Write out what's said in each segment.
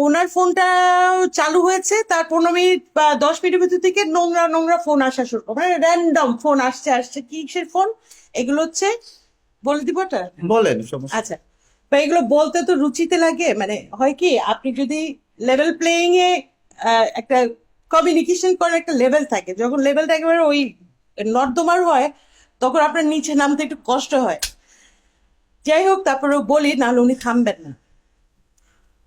ওনার ফোনটা চালু হয়েছে, তার 15 মিনিট বা 10 মিনিটের ভিতর থেকে নোংরা নোংরা ফোন আসা শুরু করে, মানে র্যান্ডম ফোন আসছে আসছে। কিসের ফোন এগুলো হচ্ছে বলে দিব ওটা? বলেন, সমস্যা। আচ্ছা, বা এগুলো বলতে তো রুচিতে লাগে। মানে হয় কি, আপনি যদি লেভেল প্লেয়িং এ একটা কমিউনিকেশন করার একটা লেভেল থাকে, যখন লেভেলটা একেবারে ওই নর্দমার হয়, তখন আপনার নিচে নামতে একটু কষ্ট হয়। যাই হোক, তারপরেও বলি, নাহলে উনি থামবেন না।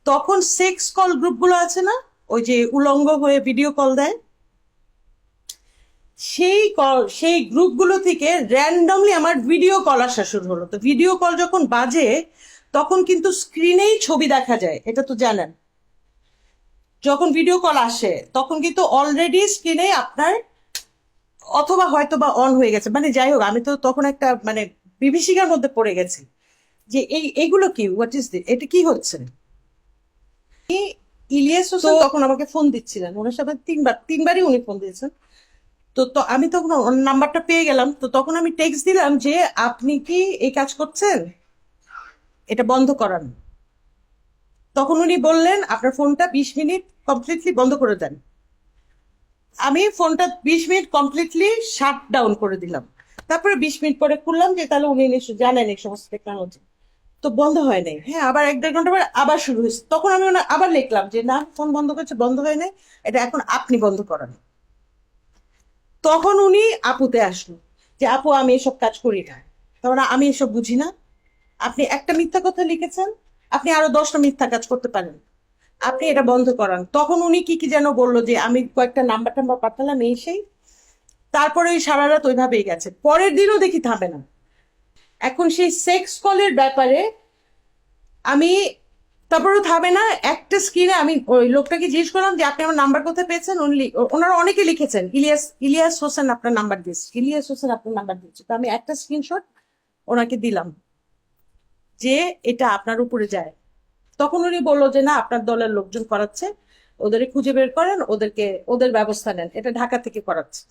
তখন সেক্স কল গ্রুপগুলো আছে না, ওই যে উলঙ্গ হয়ে ভিডিও কল দেয়, সেই গ্রুপগুলো থেকে র্যান্ডমলি আমার ভিডিও কল আসা শুরু হলো। তো ভিডিও কল যখন বাজে, তখন কিন্তু স্ক্রিনেই ছবি দেখা যায়, এটা তো জানেন। যখন ভিডিও কল আসে তখন কিন্তু অলরেডি স্ক্রিনে আপনার অথবা হয়তো বা অন হয়ে গেছে, মানে যাই হোক, আমি তো তখন একটা মানে বিভীষিকার মধ্যে পড়ে গেছি যে এইগুলো কি, হোয়াট ইজ দিস, এটা কি হচ্ছে। ইলিয়াস হোসেন তখন আমাকে ফোন দিচ্ছিলেন, ওনার সাথে তিনবারই উনি ফোন দিয়েছেন। তো আমি তখন ওর নাম্বারটা পেয়ে গেলাম। তো তখন আমি টেক্সট দিলাম যে আপনি কি এই কাজ করছেন, এটা বন্ধ করান। তখন উনি বললেন আপনার ফোনটা 20 মিনিট কমপ্লিটলি বন্ধ করে দেন। আমি ফোনটা 20 মিনিট কমপ্লিটলি শাট ডাউন করে দিলাম। তারপরে 20 মিনিট পরে খুললাম, যে তাহলে উনি নিশ্চয় জানেন এই সমস্ত টেকনোলজি। তো বন্ধ হয় নাই। হ্যাঁ, আবার 1-1.5 ঘন্টা পরে আবার শুরু হয়েছে। তখন আমি আবার লিখলাম যে না, ফোন বন্ধ করেছে, বন্ধ হয় নাই, এটা এখন আপনি বন্ধ করান। তখন উনি আপুতে আসলো যে আপু, আমি এসব কাজ করি না, তারপর আমি এসব বুঝি না। আপনি একটা মিথ্যা কথা লিখেছেন, আপনি আরো 10টা মিথ্যা কাজ করতে পারেন, আপনি এটা বন্ধ করান। তখন উনি কি কি যেন বললো, যে আমি কয়েকটা নাম্বার টাম্বার পাঠালাম, এই সেই। তারপরে ওই সারা রাত ওইভাবেই গেছে, পরের দিনও দেখি থামে না। এখন সেই সেক্স কলের ব্যাপারে আমি, তারপরেও থামে না। একটা স্ক্রিনে আমি ওই লোকটাকে জিজ্ঞেস করলাম যে আপনি আমার নাম্বার কোথায় পেয়েছেন। ওনারা অনেকে লিখেছেন ইলিয়াস ইলিয়াস হোসেন আপনার নাম্বার দিয়েছে, ইলিয়াস হোসেন আপনার নাম্বার দিয়েছে। তো আমি একটা স্ক্রিনশট ওনাকে দিলাম যে এটা আপনার উপরে যায়। তখন উনি বললো যে না, আপনার দলের লোকজন করাচ্ছে, ওদের খুঁজে বের করেন, ওদের ব্যবস্থা নেন, এটা ঢাকা থেকে করাচ্ছে।